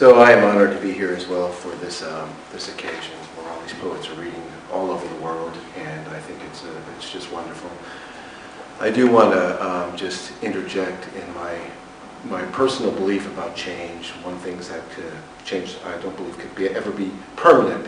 So I am honored to be here as well for this this occasion where all these poets are reading all over the world, and I think it's just wonderful. I do want to just interject in my personal belief about change. One thing is that change, I don't believe, could ever be permanent,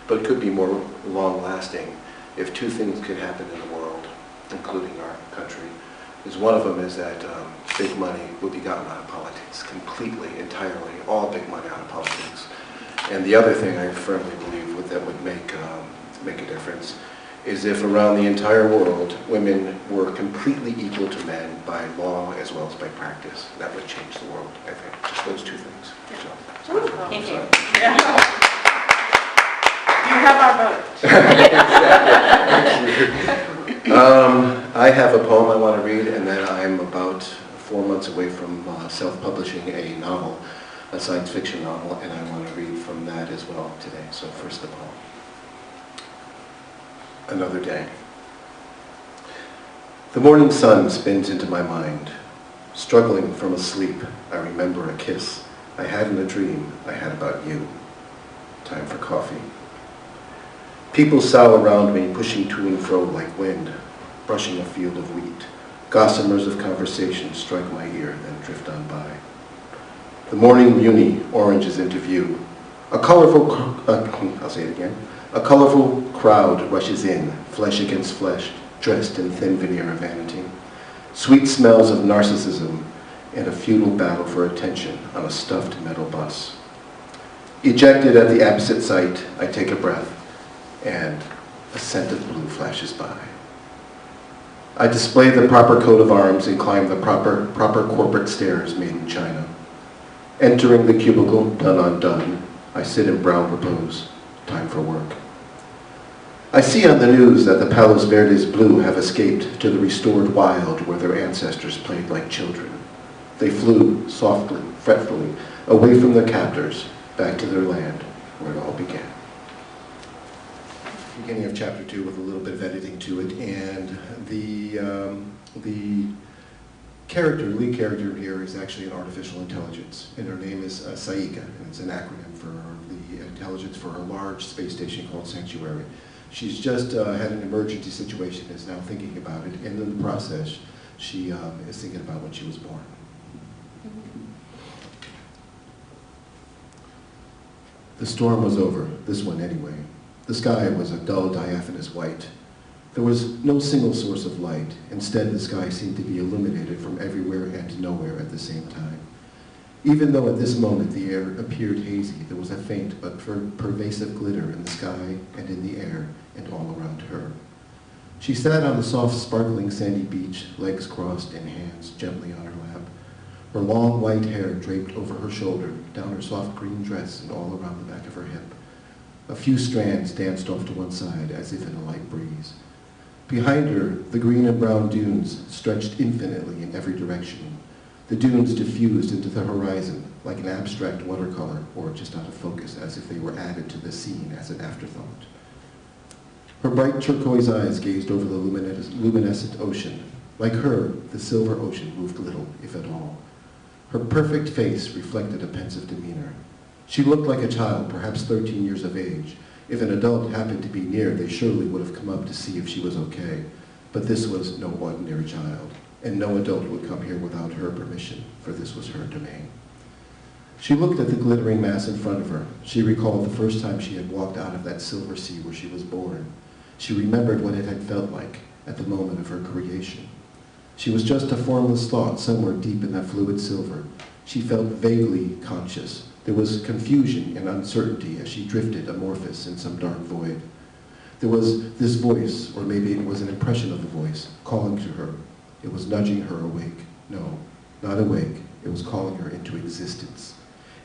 but could be more long-lasting if two things could happen in the world, including our country. One of them is that big money would be gotten out of politics completely, entirely, all big money out of politics. And the other thing I firmly believe that would make a difference is if around the entire world women were completely equal to men by law as well as by practice. That would change the world, I think. Just those two things. So, thank you. Yeah. You have our vote. I have a poem I want to read, and then I'm about 4 months away from self-publishing a novel, a science fiction novel, and I want to read from that as well today. So first the poem. Another day. The morning sun spins into my mind. Struggling from a sleep, I remember a kiss I had in a dream I had about you. Time for coffee. People sough around me, pushing to and fro like wind, brushing a field of wheat. Gossamers of conversation strike my ear, then drift on by. The morning muni oranges into view. A colorful, I'll say it again. A colorful crowd rushes in, flesh against flesh, dressed in thin veneer of vanity. Sweet smells of narcissism and a futile battle for attention on a stuffed metal bus. Ejected at the opposite site, I take a breath, and a scent of blue flashes by. I display the proper coat of arms and climb the proper corporate stairs made in China. Entering the cubicle, done undone, I sit in brown repose. Time for work. I see on the news that the Palos Verdes blue have escaped to the restored wild where their ancestors played like children. They flew softly, fretfully, away from their captors, back to their land where it all began. Beginning of chapter 2 with a little bit of editing to it, and the lead character here is actually an artificial intelligence, and her name is Saika, and it's an acronym for the intelligence for a large space station called Sanctuary. She's just had an emergency situation, is now thinking about it, and in the process, she is thinking about when she was born. The storm was over, this one anyway. The sky was a dull, diaphanous white. There was no single source of light. Instead, the sky seemed to be illuminated from everywhere and nowhere at the same time. Even though at this moment the air appeared hazy, there was a faint but pervasive glitter in the sky and in the air and all around her. She sat on the soft, sparkling sandy beach, legs crossed and hands gently on her lap. Her long white hair draped over her shoulder, down her soft green dress and all around the back of her hip. A few strands danced off to one side as if in a light breeze. Behind her, the green and brown dunes stretched infinitely in every direction. The dunes diffused into the horizon like an abstract watercolor, or just out of focus, as if they were added to the scene as an afterthought. Her bright turquoise eyes gazed over the luminescent ocean. Like her, the silver ocean moved little, if at all. Her perfect face reflected a pensive demeanor. She looked like a child, perhaps 13 years of age. If an adult happened to be near, they surely would have come up to see if she was okay. But this was no ordinary child, and no adult would come here without her permission, for this was her domain. She looked at the glittering mass in front of her. She recalled the first time she had walked out of that silver sea where she was born. She remembered what it had felt like at the moment of her creation. She was just a formless thought somewhere deep in that fluid silver. She felt vaguely conscious. There was confusion and uncertainty as she drifted amorphous in some dark void. There was this voice, or maybe it was an impression of the voice, calling to her. It was nudging her awake. No, not awake. It was calling her into existence.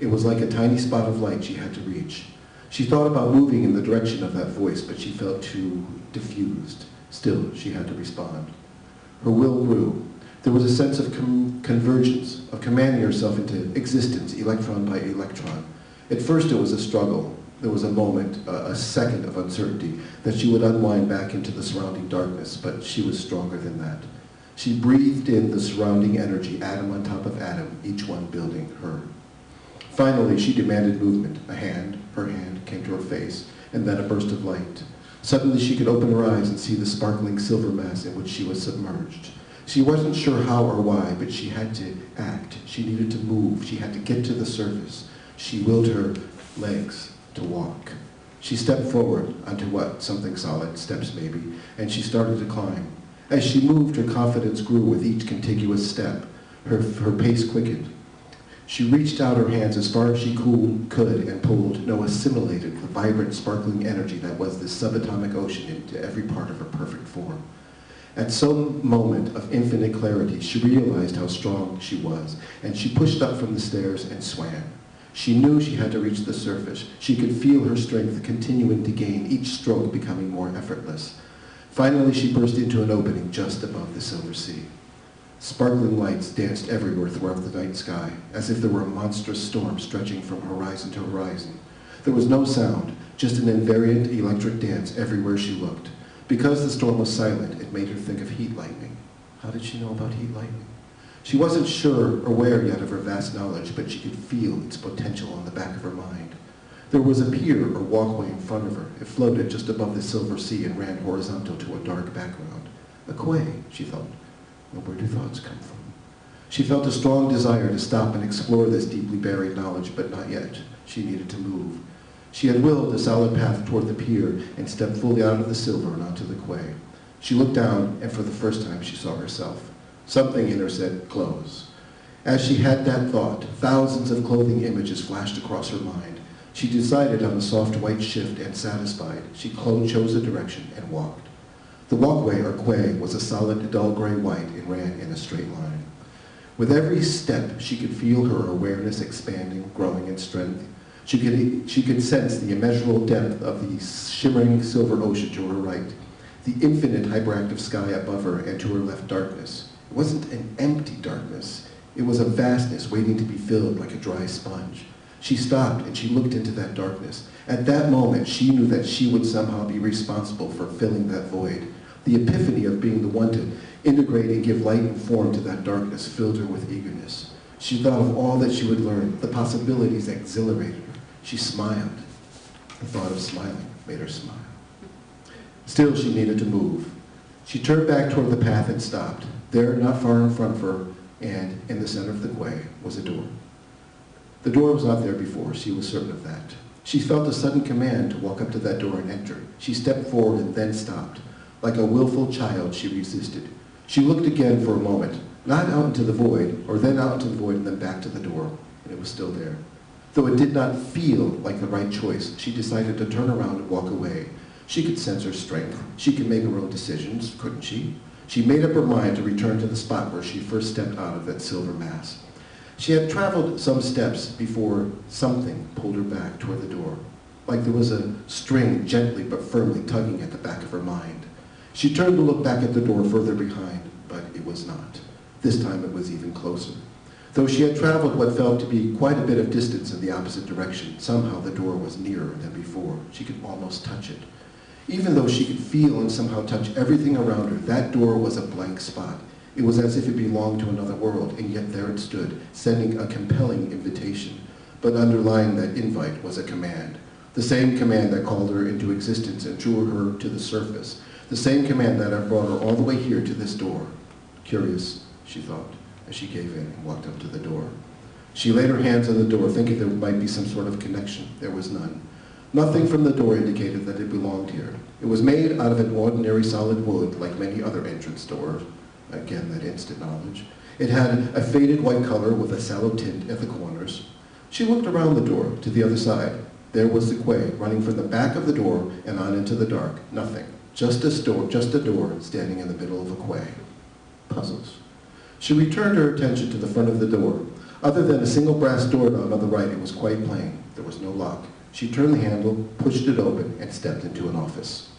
It was like a tiny spot of light she had to reach. She thought about moving in the direction of that voice, but she felt too diffused. Still, she had to respond. Her will grew. There was a sense of convergence, of commanding herself into existence, electron by electron. At first it was a struggle. There was a moment, a second of uncertainty, that she would unwind back into the surrounding darkness, but she was stronger than that. She breathed in the surrounding energy, atom on top of atom, each one building her. Finally, she demanded movement. Her hand came to her face, and then a burst of light. Suddenly, she could open her eyes and see the sparkling silver mass in which she was submerged. She wasn't sure how or why, but she had to act. She needed to move. She had to get to the surface. She willed her legs to walk. She stepped forward onto something solid, steps maybe, and she started to climb. As she moved, her confidence grew with each contiguous step. Her pace quickened. She reached out her hands as far as she could and pulled, no, assimilated the vibrant, sparkling energy that was this subatomic ocean into every part of her perfect form. At some moment of infinite clarity, she realized how strong she was, and she pushed up from the stairs and swam. She knew she had to reach the surface. She could feel her strength continuing to gain, each stroke becoming more effortless. Finally, she burst into an opening just above the silver sea. Sparkling lights danced everywhere throughout the night sky, as if there were a monstrous storm stretching from horizon to horizon. There was no sound, just an invariant electric dance everywhere she looked. Because the storm was silent, it made her think of heat lightning. How did she know about heat lightning? She wasn't sure or aware yet of her vast knowledge, but she could feel its potential on the back of her mind. There was a pier or walkway in front of her. It floated just above the silver sea and ran horizontal to a dark background. A quay, she thought. Well, where do thoughts come from? She felt a strong desire to stop and explore this deeply buried knowledge, but not yet. She needed to move. She had willed a solid path toward the pier and stepped fully out of the silver and onto the quay. She looked down, and for the first time she saw herself. Something in her said, clothes. As she had that thought, thousands of clothing images flashed across her mind. She decided on a soft white shift, and satisfied, she chose a direction and walked. The walkway, or quay, was a solid, dull gray white and ran in a straight line. With every step, she could feel her awareness expanding, growing in strength. She could sense the immeasurable depth of the shimmering silver ocean to her right, the infinite hyperactive sky above her, and to her left darkness. It wasn't an empty darkness. It was a vastness waiting to be filled like a dry sponge. She stopped and she looked into that darkness. At that moment, she knew that she would somehow be responsible for filling that void. The epiphany of being the one to integrate and give light and form to that darkness filled her with eagerness. She thought of all that she would learn, the possibilities that exhilarated her. She smiled. The thought of smiling made her smile. Still, she needed to move. She turned back toward the path and stopped. There, not far in front of her, and in the center of the quay, was a door. The door was not there before, she was certain of that. She felt a sudden command to walk up to that door and enter. She stepped forward and then stopped. Like a willful child, she resisted. She looked again for a moment, not out into the void, or then out into the void and then back to the door, and it was still there. Though it did not feel like the right choice, she decided to turn around and walk away. She could sense her strength. She could make her own decisions, couldn't she? She made up her mind to return to the spot where she first stepped out of that silver mass. She had traveled some steps before something pulled her back toward the door, like there was a string gently but firmly tugging at the back of her mind. She turned to look back at the door further behind, but it was not. This time it was even closer. Though she had traveled what felt to be quite a bit of distance in the opposite direction, somehow the door was nearer than before. She could almost touch it. Even though she could feel and somehow touch everything around her, that door was a blank spot. It was as if it belonged to another world, and yet there it stood, sending a compelling invitation. But underlying that invite was a command. The same command that called her into existence and drew her to the surface. The same command that had brought her all the way here to this door. Curious, she thought, as she gave in and walked up to the door. She laid her hands on the door, thinking there might be some sort of connection. There was none. Nothing from the door indicated that it belonged here. It was made out of an ordinary solid wood, like many other entrance doors. Again, that instant knowledge. It had a faded white color with a sallow tint at the corners. She looked around the door to the other side. There was the quay, running from the back of the door and on into the dark. Nothing. Just a door standing in the middle of a quay. Puzzles. She returned her attention to the front of the door. Other than a single brass doorknob on the right, it was quite plain. There was no lock. She turned the handle, pushed it open, and stepped into an office.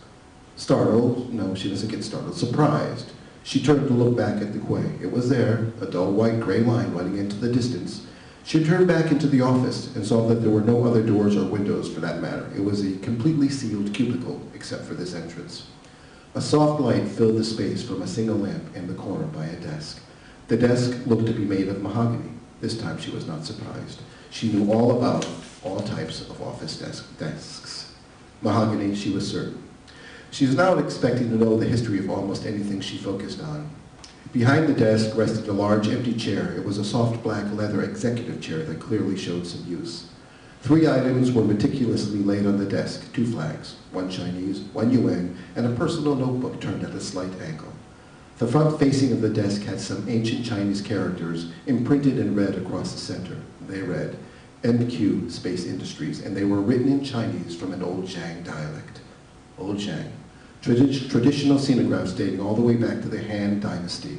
Startled? No, she doesn't get startled. Surprised. She turned to look back at the quay. It was there, a dull white gray line running into the distance. She turned back into the office and saw that there were no other doors or windows for that matter. It was a completely sealed cubicle, except for this entrance. A soft light filled the space from a single lamp in the corner by a desk. The desk looked to be made of mahogany. This time she was not surprised. She knew all about all types of office desks. Mahogany, she was certain. She was now expecting to know the history of almost anything she focused on. Behind the desk rested a large empty chair. It was a soft black leather executive chair that clearly showed some use. 3 items were meticulously laid on the desk, 2 flags, 1 Chinese, 1 yuan, and a personal notebook turned at a slight angle. The front facing of the desk had some ancient Chinese characters imprinted in red across the center. They read, NQ Space Industries, and they were written in Chinese from an Old Zhang dialect. Old Zhang, traditional xenographs dating all the way back to the Han Dynasty,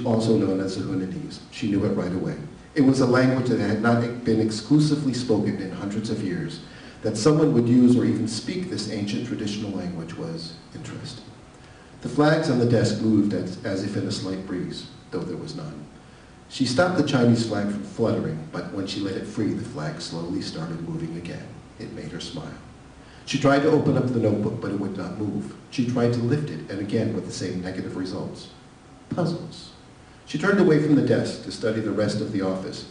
also known as the Hunanese. She knew it right away. It was a language that had not been exclusively spoken in hundreds of years. That someone would use or even speak this ancient traditional language was interesting. The flags on the desk moved as if in a slight breeze, though there was none. She stopped the Chinese flag from fluttering, but when she let it free, the flag slowly started moving again. It made her smile. She tried to open up the notebook, but it would not move. She tried to lift it, and again with the same negative results. Puzzles. She turned away from the desk to study the rest of the office.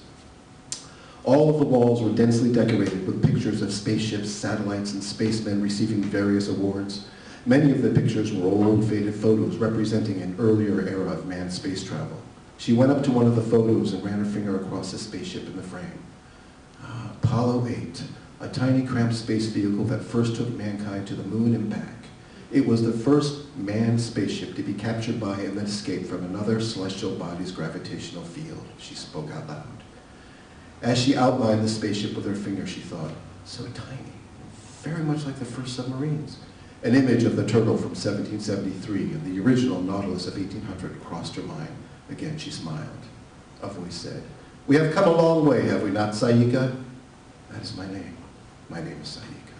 All of the walls were densely decorated with pictures of spaceships, satellites, and spacemen receiving various awards. Many of the pictures were old, faded photos representing an earlier era of manned space travel. She went up to one of the photos and ran her finger across the spaceship in the frame. Apollo 8, a tiny cramped space vehicle that first took mankind to the moon and back. It was the first manned spaceship to be captured by and then escape from another celestial body's gravitational field. She spoke out loud. As she outlined the spaceship with her finger, she thought, so tiny, very much like the first submarines. An image of the turtle from 1773 and the original Nautilus of 1800 crossed her mind. Again, she smiled. A voice said, we have come a long way, have we not, Sayika? That is my name. My name is Sayika.